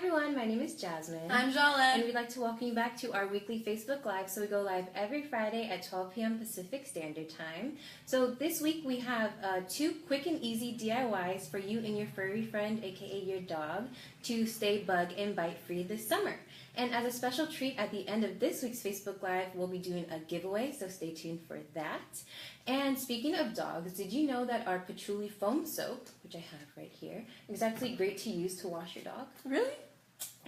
everyone, my name is Jasmine. I'm Jolene. And we'd like to welcome you back to our weekly Facebook Live. So we go live every Friday at 12 p.m. Pacific Standard Time. So this week we have 2 quick and easy DIYs for you and your furry friend, aka your dog, to stay bug and bite free this summer. And as a special treat at the end of this week's Facebook Live, we'll be doing a giveaway, so stay tuned for that. And speaking of dogs, did you know that our patchouli foam soap, which I have right here, is actually great to use to wash your dog? Really?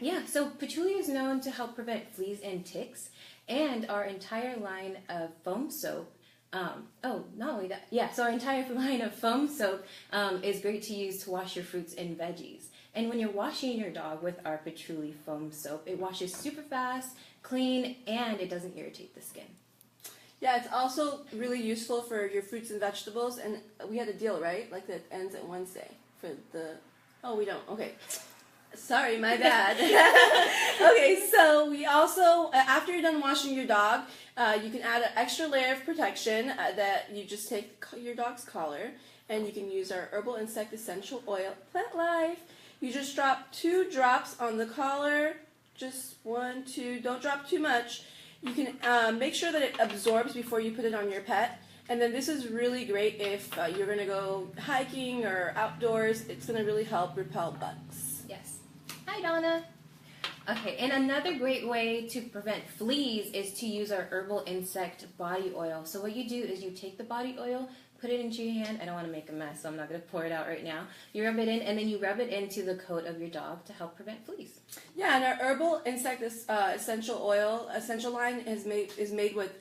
Yeah, so patchouli is known to help prevent fleas and ticks, and our entire line of foam soap, so our entire line of foam soap is great to use to wash your fruits and veggies. And when you're washing your dog with our patchouli foam soap, it washes super fast, clean, and it doesn't irritate the skin. Yeah, it's also really useful for your fruits and vegetables, and we had a deal, right? Like that ends at Wednesday for the... Oh, we don't. Okay. Sorry, my bad. Okay, so we also, after you're done washing your dog, you can add an extra layer of protection that you just take your dog's collar, and you can use our Herbal Insect Essential Oil, Plantlife. You just drop 2 drops on the collar, just 1, 2, don't drop too much. You can make sure that it absorbs before you put it on your pet. And then this is really great if you're going to go hiking or outdoors. It's going to really help repel bugs. Yes. Hi, Donna. Okay, and another great way to prevent fleas is to use our Herbal Insect Body Oil. So what you do is you take the body oil, put it into your hand. I don't want to make a mess, so I'm not going to pour it out right now. You rub it in, and then you rub it into the coat of your dog to help prevent fleas. Yeah, and our Herbal Insect Essential Oil essential line is made with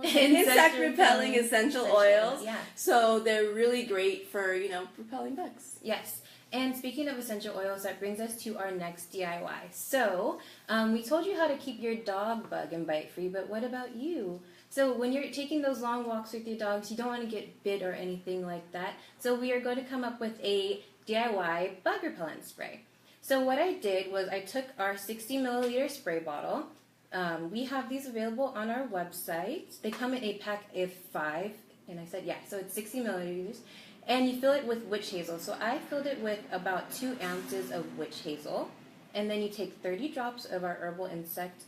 insect repelling essential oils. Yeah. So they're really great for, repelling bugs. Yes. And speaking of essential oils, that brings us to our next DIY. So, we told you how to keep your dog bug and bite free, but what about you? So when you're taking those long walks with your dogs, you don't want to get bit or anything like that. So we are going to come up with a DIY bug repellent spray. So what I did was I took our 60 milliliter spray bottle. We have these available on our website. They come in a pack of 5, and I said, yeah, so it's 60 milliliters. And you fill it with witch hazel. So I filled it with about 2 ounces of witch hazel. And then you take 30 drops of our Herbal Insect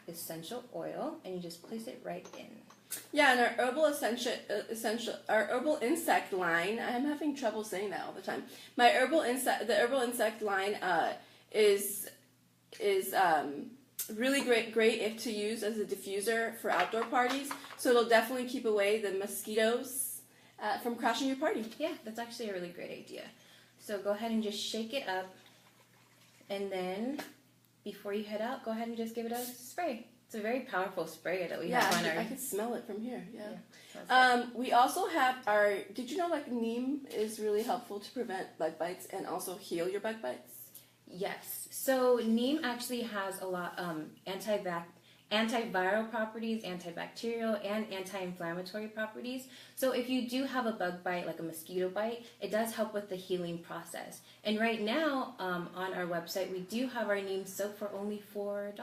Essential Oil, and you just place it right in. Yeah, and our our Herbal Insect line, I'm having trouble saying that all the time. The Herbal Insect line is really great if to use as a diffuser for outdoor parties. So it'll definitely keep away the mosquitoes from crashing your party. Yeah, that's actually a really great idea. So go ahead and just shake it up, and then before you head out, go ahead and just give it a spray. It's a very powerful spray that we have on our... I can smell it from here, yeah. We also have our... Did you know neem is really helpful to prevent bug bites and also heal your bug bites? Yes. So neem actually has a lot antiviral properties, antibacterial, and anti-inflammatory properties. So if you do have a bug bite, like a mosquito bite, it does help with the healing process. And right now, on our website, we do have our neem soap for only $4.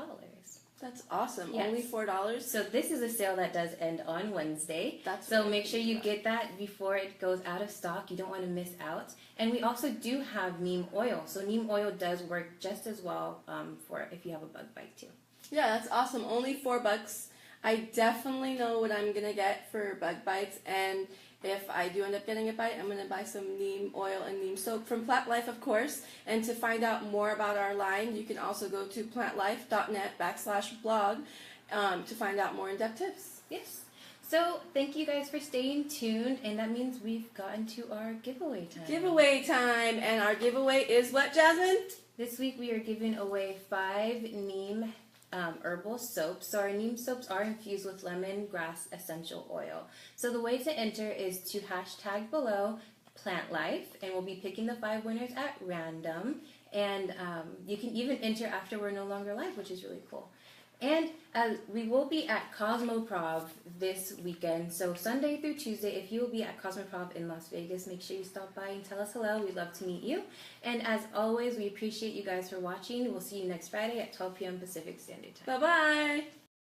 That's awesome. Yes. Only $4? So this is a sale that does end on Wednesday. So make sure you get that before it goes out of stock. You don't want to miss out. And we also do have neem oil. So neem oil does work just as well for if you have a bug bite too. Yeah, that's awesome. Only $4. I definitely know what I'm going to get for bug bites, and if I do end up getting a bite, I'm going to buy some neem oil and neem soap from Plantlife, of course. And to find out more about our line, you can also go to plantlife.net/blog to find out more in-depth tips. Yes. So thank you guys for staying tuned, and that means we've gotten to our giveaway time. Giveaway time, and our giveaway is what, Jasmine? This week we are giving away 5 neem herbal soaps. So our neem soaps are infused with lemongrass essential oil. So the way to enter is to hashtag below Plantlife, and we'll be picking the 5 winners at random. And you can even enter after we're no longer live, which is really cool. And we will be at Cosmoprov this weekend. So Sunday through Tuesday, if you will be at Cosmoprov in Las Vegas, make sure you stop by and tell us hello. We'd love to meet you. And as always, we appreciate you guys for watching. We'll see you next Friday at 12 p.m. Pacific Standard Time. Bye-bye.